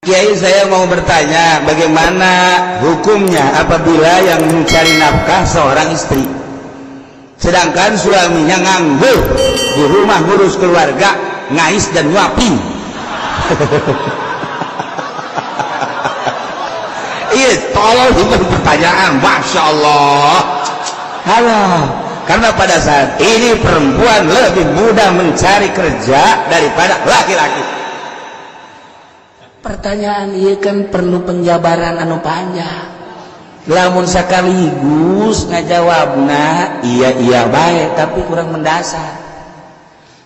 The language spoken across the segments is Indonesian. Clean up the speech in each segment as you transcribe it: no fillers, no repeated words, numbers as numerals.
Kiai, saya mau bertanya, bagaimana hukumnya apabila yang mencari nafkah seorang istri, sedangkan suaminya nganggur di rumah ngurus keluarga, ngais dan nyuapin? Iya, tolong itu pertanyaan, masya Allah. Halo, karena pada saat ini perempuan lebih mudah mencari kerja daripada laki-laki. Pertanyaan ini kan perlu penjabaran anu panjang. Lamun sekaligus ngajawabna iya baik, tapi kurang mendasar.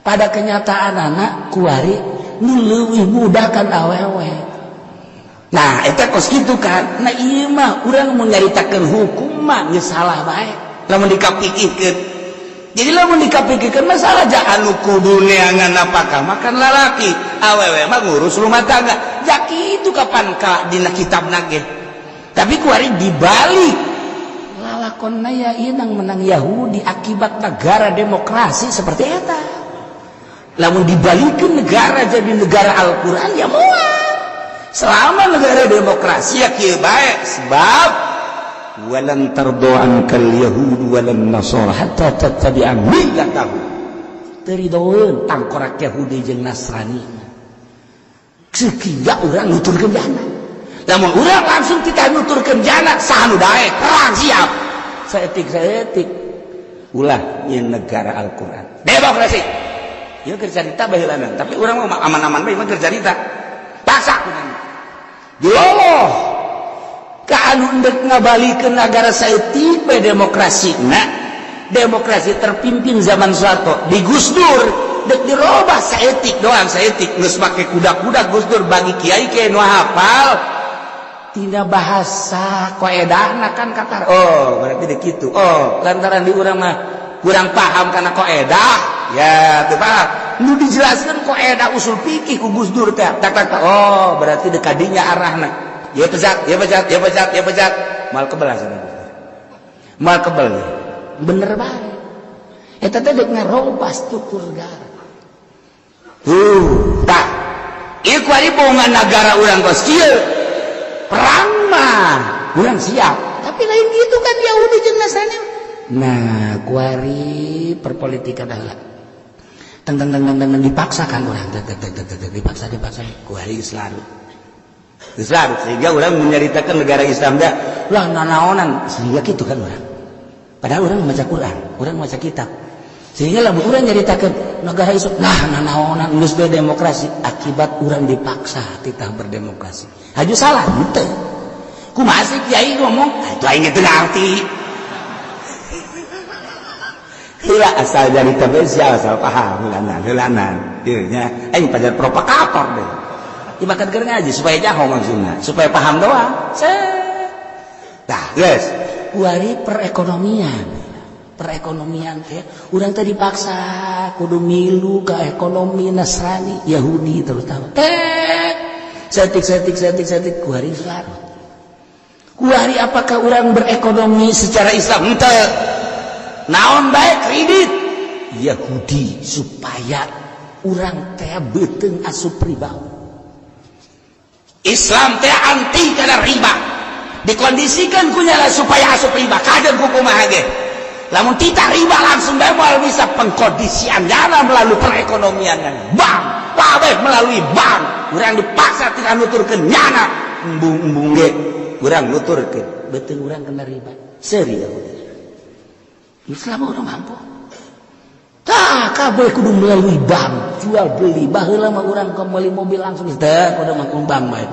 Pada kenyataan anak kuari nu leuwih mudah kan awewe. Nah, eta kos kitu kan. Nah, ieu mah urang mau nyaritakeun hukum mah geus salah bae. Lamun dikapikikeun. Jadi lamun dikapikikeun masalah ja anu kudu neangan apakah makan lalaki, awewe mah ngurus rumah tangga. Jak itu kapan ka dina kitabna ge. Tapi kuari dibalik. Lalakonna ya ieu nang menang Yahudi akibat negara demokrasi seperti eta. Lamun dibalikeun negara jadi negara Al-Qur'an ya moal. Selama negara demokrasi ya kieu bae, sebab walan tardo ankal yahud walan nasara hatta tattabi'a millatahum. Teridoeun tangkorak Yahudi jeung Nasrani. Sekian urang nuturkeun jana. Lamun urang langsung kita nuturkeun jana, saha nu daek perang siap. Saeutik ulah ieu negara Al-Qur'an. Demokrasi. Ieu keur carita baheulana, tapi urang mah aman-aman bae mah keur carita. Paksa kunaon. Diloloh ka anu endek ngabalikeun negara saeutik bae demokrasina. Demokrasi terpimpin zaman Soeharto di Gus Dur dek dirobah saeutik doang, saeutik geus make kuda-kuda Gus Dur bagi kiai kiai nu hafal tina bahasa qaedahna kan katar. Oh, berarti dek kitu. Oh, lantaran di urang mah kurang paham kana qaedah. Ya, teu paham. Nu dijelaskeun qaedah usul fikih ku Gus Dur teh. Tak. Oh, berarti dek kadinya arahna. Ya pejat. Mal kebal sana. Mal kebal. Bener bae. Eta teh dek ngarobah struktur negara. Tah. Ieu kuari bohongan negara urang kos kieu. Perang mah urang siap. Tapi lain gitu kan Yahudi jeung Nasrani. Nah, kuari perpolitikan adalah teng dipaksakan urang dipaksa kuari selalu sehingga orang menyaritakan negara Islam dah lah nanaonan sehingga gitu kan orang. Padahal orang membaca Quran, orang membaca kitab. Sehingga lamun urang nyaritakeun negara Islam, nah nanaonan geus bae demokrasi akibat urang dipaksa titah berdemokrasi. Haju salah henteu. Kumaha sih kiai ngomong? Itu aing teu ngarti. Heula asal nyarita bae asal paham heulanan. Ieu nya aing pajar propagator deh. Ibakan keur ngaji supaya jaho maksudna, supaya paham doang. Tah, geus. Kuari perekonomian teh urang teh dipaksa kudu milu ka ekonomi Nasrani Yahudi terutama setik kuari selalu kuari apakah urang berekonomi secara Islam henteu naon bae kredit Yahudi supaya urang teh beuteung asup riba. Islam teh anti kana riba, dikondisikan kunyala supaya asup riba kader kumaha ge. Lamun tita riba langsung bae moal bisa pengkondisian dana melalui perekonomian bank, kabeh melalui bank. Urang dipaksa tina nuturkeun nyana embung-embung ge. Urang nuturkeun beuteung urang kena riba. Seuri Yahudi. Islam urang mampu. Tah kabeh kudu melalui bank, jual beli. Baheula mah urang ke meuli mobil langsung teh kudu mah bank bae.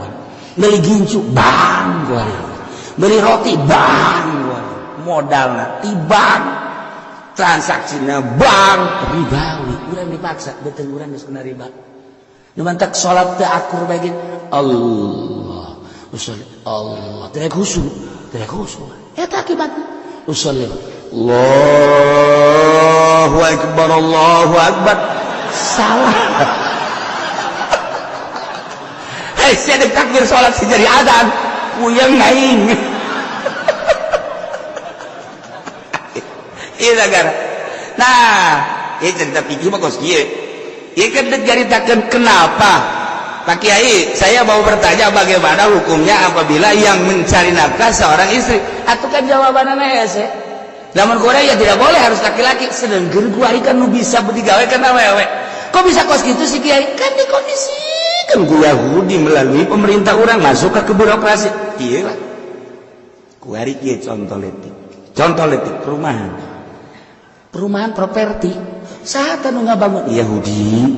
Beli gincu bank kuari. Beli roti bank kuari. Modalna di bank, transaksina bank, ribawi. Urang dipaksa beuteung urang geus kena riba. Nu mantak salat teh akur bae Allah. Usul Allah. Teu khusyuk. Eta akibatna. Usul Allahu Akbar. Salah. Hei, saya takbir salat si jadi adzan. Puyeng aing. Ieu negara. Nah, ieu cerita pikir mah kos kieu. Ieu kan diceritakeun kenapa Pak Kiai, saya mau bertanya bagaimana hukumnya apabila yang mencari nafkah seorang istri. Atuh kan jawabannya hese. Zaman Korea ya tidak boleh harus laki-laki. Sedangkan kuari kan nu bisa digawe kan awewe. Kok bisa kos gitu sih Kiai? Kan dikondisikan ku Yahudi melalui pemerintah orang masuk ke birokrasi. Iya lah. Kuari kieu contoh letik perumahan. Perumahan properti. Saat anu ngabangun Yahudi.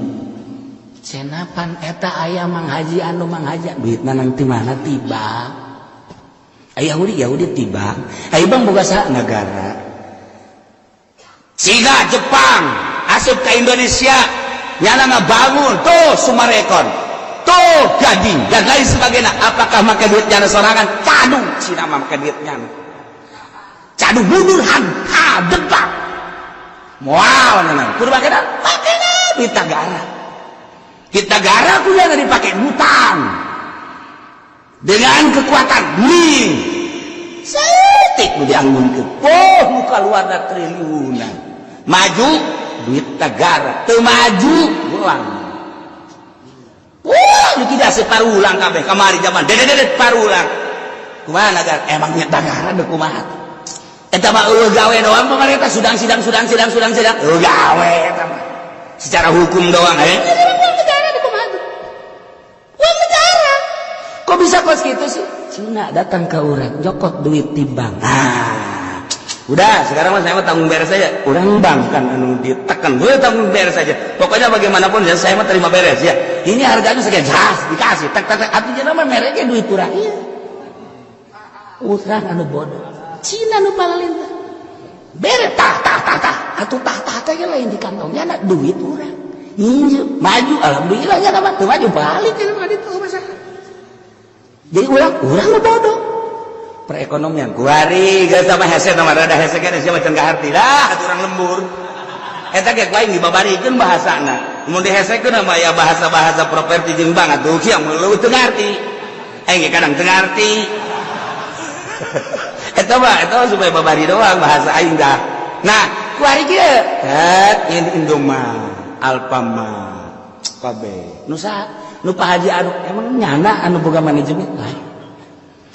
Senapan eta aya Mang Haji anu Mang Haji duitna nang ti mana tiba. Yahudi tiba. Bang boga sa negara. Siga Jepang asup ka Indonesia nyana ngabangun tuh Sumarekon tuh Gading dan lain sebagainya. Apakah make duit nyana sorangan? Cadu Cina mah make duit nyana. Cadu mundur depak. Moal nyana. Kudu make duit negara. Kita negara punya dipakai hutang dengan kekuatan bling. Setik dianggunkeun. Muka luar triliunan. Maju duit negara, teu maju ulang. Tidak separulang kabeh kamari zaman dedet parulang. Kumaha negara? Emangnya negara deuk kumaha? Eta mah gawe doang pemerintah sidang. Gawe eta mah. Secara hukum doang negara deuk kumaha tuh? Uang negara. Kok bisa kos gitu sih? Cina datang ke urang, jokot duit di bank. Udah, sekarang mas saya mah tanggung beres saja. Orang bank kan anu ditekan, gue tanggung beres saja. Pokoknya bagaimanapun ya saya mah terima beres ya. Ini harganya sekian, jas dikasih, tek. Artinya nama mereknya duit urang. Iya. Urang anu bodoh. Cina anu palalintah. Beres tah. Atuh tah teh lain di kantongnya ada duit urang. Injeu, maju alhamdulillah ya nama teu maju balik ke itu masalah. Jadi urang anu bodoh. Perekonomian kuari geus sama hese nama rada hese kan sia macan kaharti dah urang lembur eta ge lain dibabarikeun bahasana mun dihesekeun mah ya bahasa-bahasa properti jeung banget atuh kieu mah teu ngarti ge kadang teu ngarti eta mah supaya babari doang bahasa aing dah. Nah kuari kieu ini Indomart Alfamart kabeh nu Pak Haji anu emang nyana anu boga manajemen lain.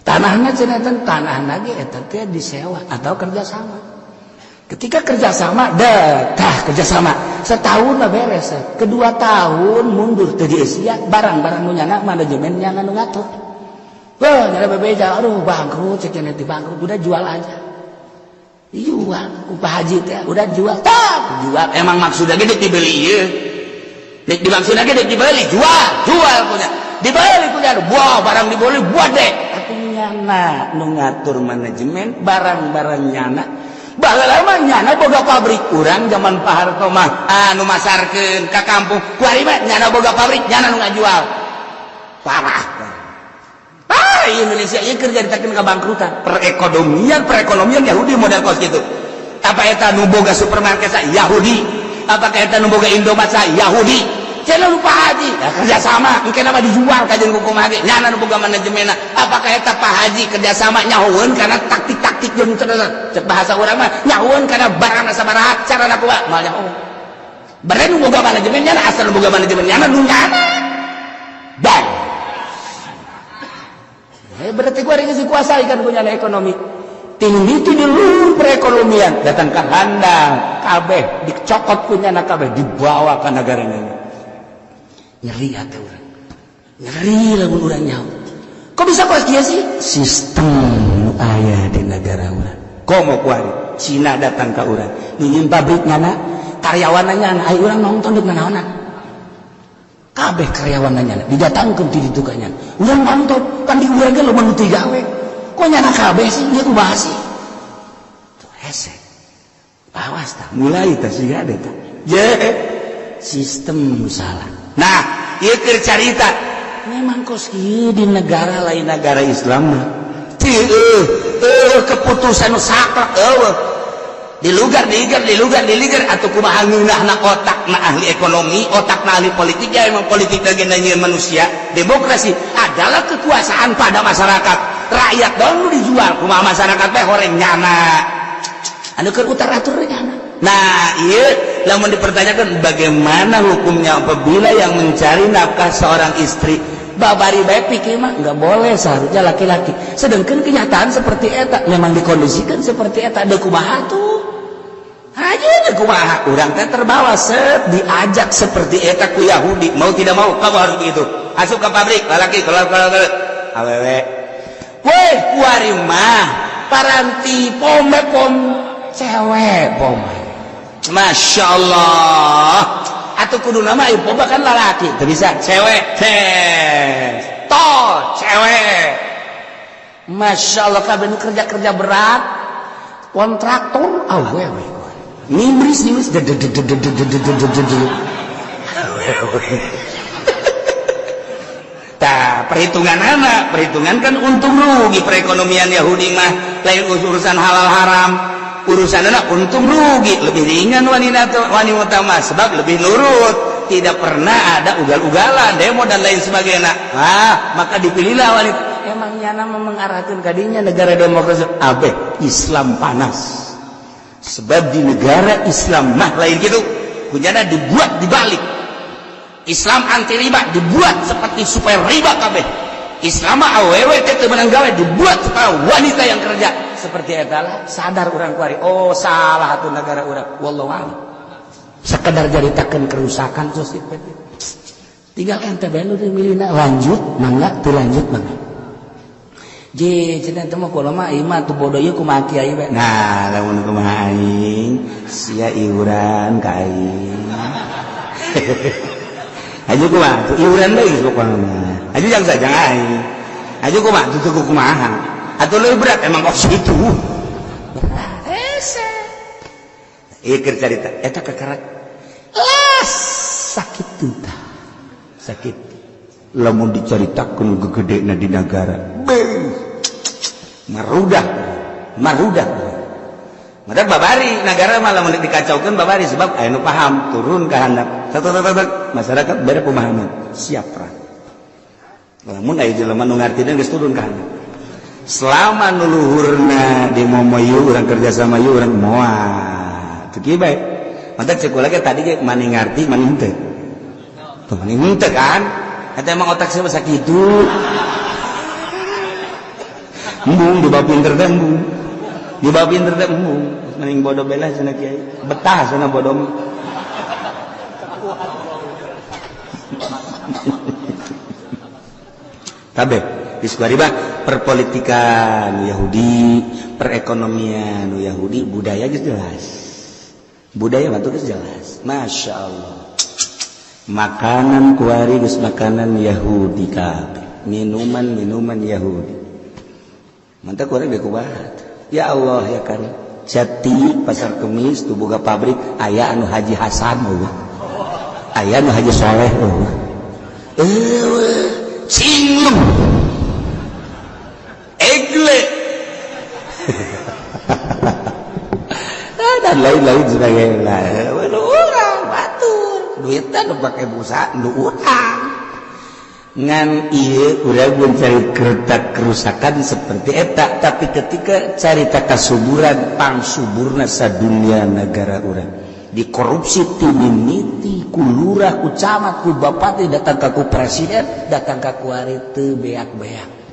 Tanahnya ceneten tanah lagi eta teh disewa atau kerjasama. Ketika kerjasama, kerjasama setahun lah beres. Kedua tahun mundur teu dieusia barang-barang nu nyana manajemen nyana nu ngatur. Wah, nyana bebeja, aduh bangkrut cek cenah bangkrut udah jual aja. Jual ku Pak Haji teh udah jual. Jual emang maksudnya ge dibeli ieu. Nek dimaksudna ge dibeli, jual punya. Dibeli punya, buah barang dibeli buat deh. Nyana nu ngatur manajemen barang-barang nyana baheula mah nyana boga pabrik urang zaman Pak Harto mah anu masarkeun ka kampung kuari mah nyana boga pabrik nyana nu ngajual parah. Indonesia ieu keur jaritakeun kabangkrutan perekonomian Yahudi model kos kitu. Apa eta nu boga supermarket sa Yahudi? Apakah eta nu boga Indomart sa Yahudi? Cenah Pak Haji kerjasama engke nama dijual ka jeung hukum hage nyana nu boga manajemenna. Apakah eta Pak Haji kerjasama nyahoeun kana taktik-taktik jeung cek bahasa urang mah nyahoeun kana barangna sabaraha carana kumaha mal nyahoeun. Bere nu boga manajemen nyana asal nu boga manajemen nyana nu nyana. Bang. Berarti gua geus dikuasai kan punya ekonomi. Tinggi itu dulu perekonomian datang ke handang kabeh dicokot punya na kabeh dibawa ke negaranya. Nyeri atuh urang. Nyeri lamun urang nyaho. Kok bisa kos kieu sih? Sistem nu aya di negara urang. Komo kuari Cina datang ka urang. Nyieun pabrik nyana, karyawanna nyana, aya urang nonton deuk nanaonan. Kabeh karyawanna nyana didatangkeun ti ditu ka nyana. Urang nonton kan di urang ge loba nu teu gawe. Kok nyana kabeh sih ieu kumaha sih? Tuh hese. Awas tah mulai tah siga teh tah. Je sistem salah. Nah, ieu keur carita memang kos ieu di negara lain negara Islam mah keputusan nu saklek eueuh dilugar atuh kumaha ngeunahna otakna ahli ekonomi otakna ahli politik ya emang politik bagian manusia. Demokrasi adalah kekuasaan pada masyarakat rakyat doang nu dijual kumaha masyarakat teh horeng nyana anu keur utar atur nyana Nah, iya, lamun dipertanyakan bagaimana hukumnya apabila yang mencari nafkah seorang istri babari bae pikir mah nggak boleh, seharusnya laki-laki. Sedangkan kenyataan seperti eta memang dikondisikan seperti eta, da kumaha tuh. Aja da kumaha, urang teh terbawa set diajak seperti eta ku Yahudi, mau tidak mau kamu harus begitu. Asup ke pabrik, lalaki kalau awewe. Weh, kuari mah paranti pom cewek pom. Masya Allah, atau kudu nama ibu bahkan lelaki, itu bisa cewek, cewek. Masya Allah, kabin kerja berat, kontraktor, awewe, nimbris, Nah, perhitungan kan untung rugi perekonomian Yahudi mah, lain urusan halal haram. Urusan anak untung rugi lebih ringan wanita mah sebab lebih nurut, tidak pernah ada ugal-ugalan, demo dan lain sebagainya. Maka dipilihlah wanita. Emangnya nama mengarahkan kadinya negara demokrasi Islam panas. Sebab di negara Islam mah lain gitu, kujana dibuat dibalik. Islam anti riba dibuat seperti supaya riba kabeh. Islam awewe teh menang gawe dibuat supaya wanita yang kerja seperti etalah. Sadar orang kuari, oh salah satu negara orang, wallahu a'lam. Sekedar jaritakeun kerusakan sosial. Tinggal ente bae nu milihna lanjut mangga teu lanjut mangga. Je cenah teh mah kula mah ieu mah tu bodoh ieu kumaha kiai bae. Nah, lamun kumaha aing sia iuran ka aing. Aju kumaha tu iuran deui pokona. Aju jangan saja aing. Aju kumaha tutuku kumaha. Atau lebih berat emang kok situ. Ese. Ieu cerita eta kakarak. Sakit tuh. Sakit. Lamun dicaritakeun gegedena di negara. Marudah. Maka babari negara malah mun dikacaukeun babari sebab aya nu paham turun ka handap. Masyarakat bere pemahaman, siap perang. Lamun aya jelema nu ngartina geus turun ka handap. Selama nuluhurna di momoyu urang kerja sama yu urang moal. Teu kieu bae. Mantap cek lagi tadi ge mani ngarti mani henteu. Tuh mani henteu kan? Eta emang otak saya sakitu. Embung di bab pinter teh embung. Di bab pinter teh embung. Mending bodoh belah cenah kiai. Betah cenah bodoh. Kabeh diskuariba perpolitikan Yahudi, perekonomian Yahudi, budaya jelas. Budaya batu jelas. Masya Allah. Makanan kuari geus makanan Yahudi kabeh. Minuman Yahudi. Mantap kuari ge kubahat. Ya Allah ya kan. Jati pasar Kemis tu boga pabrik aya anu Haji Hasan eueuh. Aya anu Haji Soleh eueuh. Cinglem egle dan lain-lain sebagainya. Orang batur duitnya nu pake busa nu utang ngan ieu urang mencari kerusakan seperti eta. Tapi ketika carita kasuburan pangsuburna sadunia negara urang dikorupsi ti mimiti ku lurah ku camat ku bupati datang ka ku presiden datang ka ku ari teu beak-beak.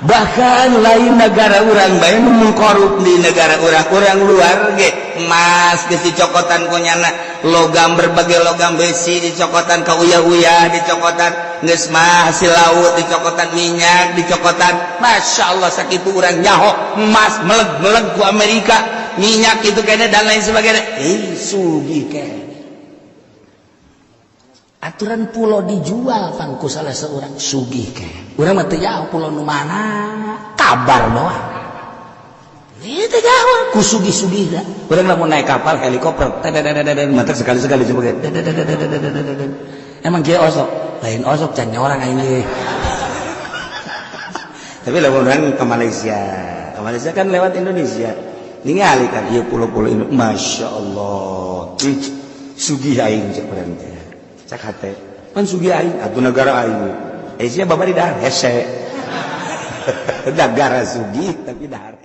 Bahkan lain negara urang bae nu mengkorup di negara urang luar ge emas geus dicokotan ku nyana, logam berbagai logam besi dicokotan ka uyah-uyah dicokotan geus mah hasil laut dicokotan minyak dicokotan. Masya Allah sakitu urang nyaho emas meleg-meleg ku Amerika minyak itu kene dan lain sebagainya. Sugih kene aturan pulau dijual pangku salah seorang sugih kene urang mah teu jauh pulau nu mana kabar doang. Ieu teh jauh ku sugih-sugih da. Urang lamun naik kapal helikopter mantep sekali-sekali coba ge. Emang kieu osok lain osok can orang aing. Tapi lamun urang ke Malaysia kan lewat Indonesia. Ningali kan ieu pulau-pulau ini Masya Allah. Sugih aing cek urang teh. Cak hate. Pan sugih aing atuh negara aing. Asia babari dahar hese. Negara sugih tapi dahar